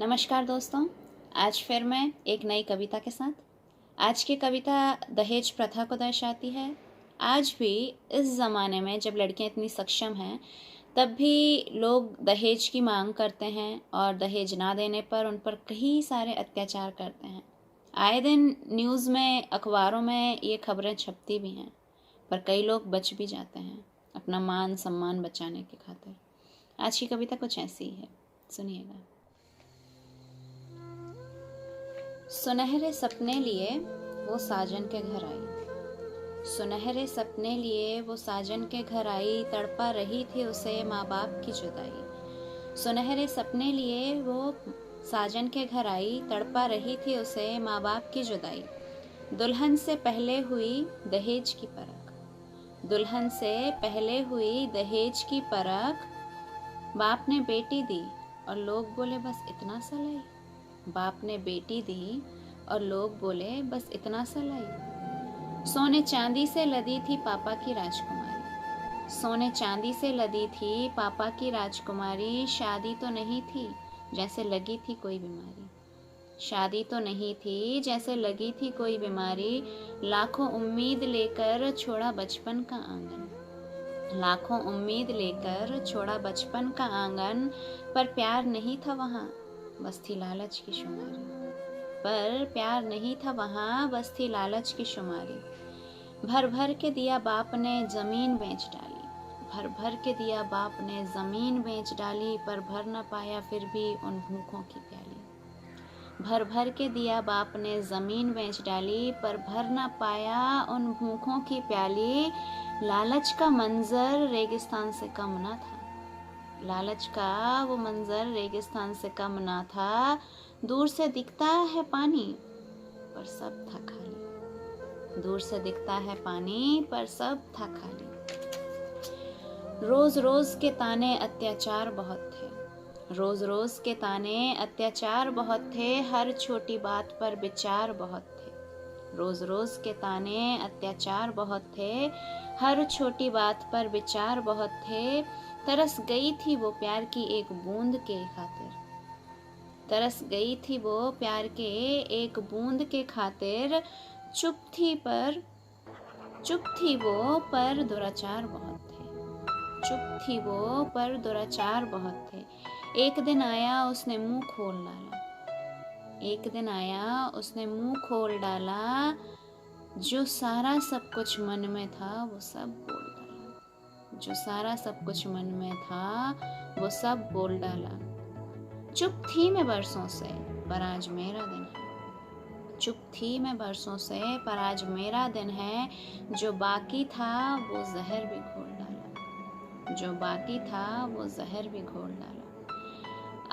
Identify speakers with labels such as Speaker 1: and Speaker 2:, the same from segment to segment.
Speaker 1: नमस्कार दोस्तों, आज फिर मैं एक नई कविता के साथ। आज की कविता दहेज प्रथा को दर्शाती है। आज भी इस ज़माने में जब लड़कियां इतनी सक्षम हैं, तब भी लोग दहेज की मांग करते हैं और दहेज ना देने पर उन पर कई सारे अत्याचार करते हैं। आए दिन न्यूज़ में, अखबारों में ये खबरें छपती भी हैं, पर कई लोग बच भी जाते हैं अपना मान सम्मान बचाने की खातिर। आज की कविता कुछ ऐसी ही है, सुनिएगा। सुनहरे सपने लिए वो साजन के घर आई। सुनहरे सपने लिए वो साजन के घर आई, तड़पा रही थी उसे माँ बाप की जुदाई। सुनहरे सपने लिए वो साजन के घर आई, तड़पा रही थी उसे माँ बाप की जुदाई। दुल्हन से पहले हुई दहेज की परख। दुल्हन से पहले हुई दहेज की परख। बाप ने बेटी दी और लोग बोले बस इतना सा लाई। बाप ने बेटी दी और लोग बोले बस इतना सा लाई। सोने चांदी से लदी थी पापा की राजकुमारी। सोने चांदी से लदी थी पापा की राजकुमारी। शादी तो नहीं थी जैसे लगी थी कोई बीमारी। शादी तो नहीं थी जैसे लगी थी कोई बीमारी। लाखों उम्मीद लेकर छोड़ा बचपन का आंगन। लाखों उम्मीद लेकर छोड़ा बचपन का आंगन। पर प्यार नहीं था वहाँ, बस थी लालच की शुमारी। पर प्यार नहीं था वहाँ, बस थी लालच की शुमारी। भर भर के दिया बाप ने जमीन बेच डाली। भर भर के दिया बाप ने जमीन बेच डाली, पर भर न पाया फिर भी उन भूखों की प्याली। भर भर के दिया बाप ने जमीन बेच डाली, पर भर न पाया उन भूखों की प्याली। लालच का मंजर रेगिस्तान से कम न था। लालच का वो मंजर रेगिस्तान से कम ना था। दूर से दिखता है पानी पर सब था खाली। दूर से दिखता है पानी पर सब था खाली। रोज रोज के ताने अत्याचार बहुत थे। रोज रोज के ताने अत्याचार बहुत थे। हर छोटी बात पर विचार बहुत थे। रोज रोज के ताने अत्याचार बहुत थे। हर छोटी बात पर विचार बहुत थे। तरस गई थी वो प्यार की एक बूंद के खातिर। तरस गई थी वो प्यार के एक बूंद के खातिर। चुप थी वो पर दुराचार बहुत थे। चुप थी वो पर दुराचार बहुत थे। एक दिन आया उसने मुंह खोल डाला। एक दिन आया उसने मुंह खोल डाला। जो सारा सब कुछ मन में था वो सब बोल डाला। जो सारा सब कुछ मन में था वो सब बोल डाला। चुप थी मैं बरसों से पर आज मेरा दिन है। चुप थी मैं बरसों से पर आज मेरा दिन है। जो बाकी था वो जहर भी घोल डाला। जो बाकी था वो जहर भी घोल डाला।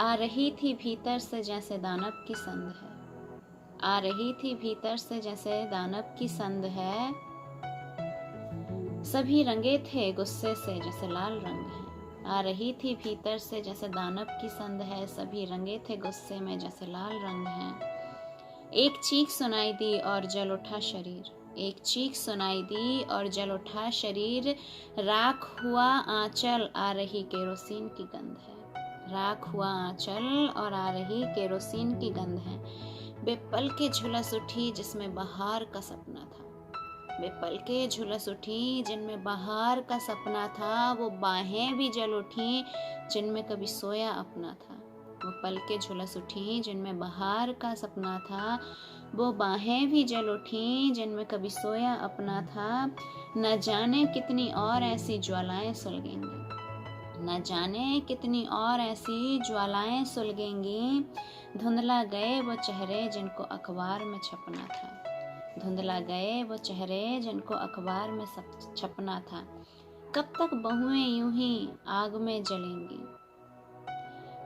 Speaker 1: आ रही थी भीतर से जैसे दानव की संध है। आ रही थी भीतर से जैसे दानव की संध है। सभी रंगे थे गुस्से से जैसे लाल रंग है। आ रही थी भीतर से जैसे दानव की संध है। सभी रंगे थे गुस्से में जैसे लाल रंग है। एक चीख सुनाई दी और जल उठा शरीर। एक चीख सुनाई दी और जल उठा शरीर। राख हुआ आंचल आ रही केरोसिन की गंध है। राख हुआ आंचल और आ रही केरोसिन की गंध है। बेपल के झुलस उठी जिसमें बहार का सपना था। बेपल के झुलस उठी जिनमें बहार का सपना था। वो बाहें भी जल उठी जिनमें कभी सोया अपना था। वो पल के झुलस उठी जिनमें बहार का सपना था। वो बाहें भी जल उठी जिनमें कभी सोया अपना था। न जाने कितनी और ऐसी ज्वालाएं सुलगेंगी। न जाने कितनी और ऐसी ज्वालाएं सुलगेंगी। धुंधला गए वो चेहरे जिनको अखबार में छपना था। धुंधला गए वो चेहरे जिनको अखबार में छपना था। कब तक बहुएं यूं ही आग में जलेंगी।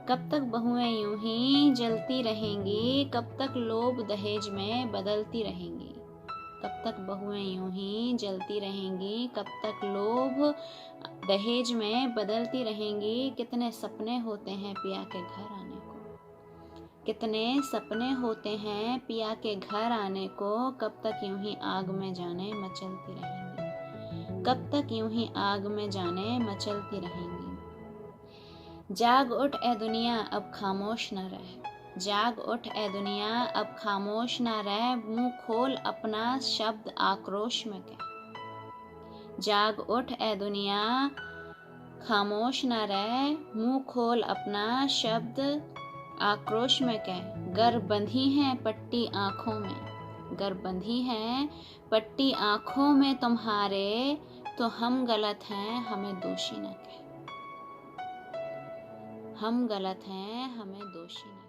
Speaker 1: कब तक बहुएं यूं ही जलती रहेंगी। कब तक लोभ दहेज में बदलती रहेंगी। कब तक बहुएं यूं ही जलती रहेंगी। कब तक लोभ दहेज में बदलती रहेंगी। कितने सपने होते हैं पिया के घर आने को। कितने सपने होते हैं पिया के घर आने को। कब तक यूं ही आग में जाने मचलती रहेंगी। कब तक यूं ही आग में जाने मचलती रहेंगी। जाग उठ ए दुनिया अब खामोश न रह। जाग उठ ए दुनिया, अब खामोश ना रह, मुंह खोल अपना शब्द आक्रोश में कह। जाग उठ ए दुनिया, खामोश ना रह, मुंह खोल अपना शब्द आक्रोश में कह। गर बंधी है पट्टी आँखों में, गर बंधी है पट्टी आँखों में तुम्हारे, तो हम गलत हैं हमें दोषी न कह। हम गलत हैं हमें दोषी न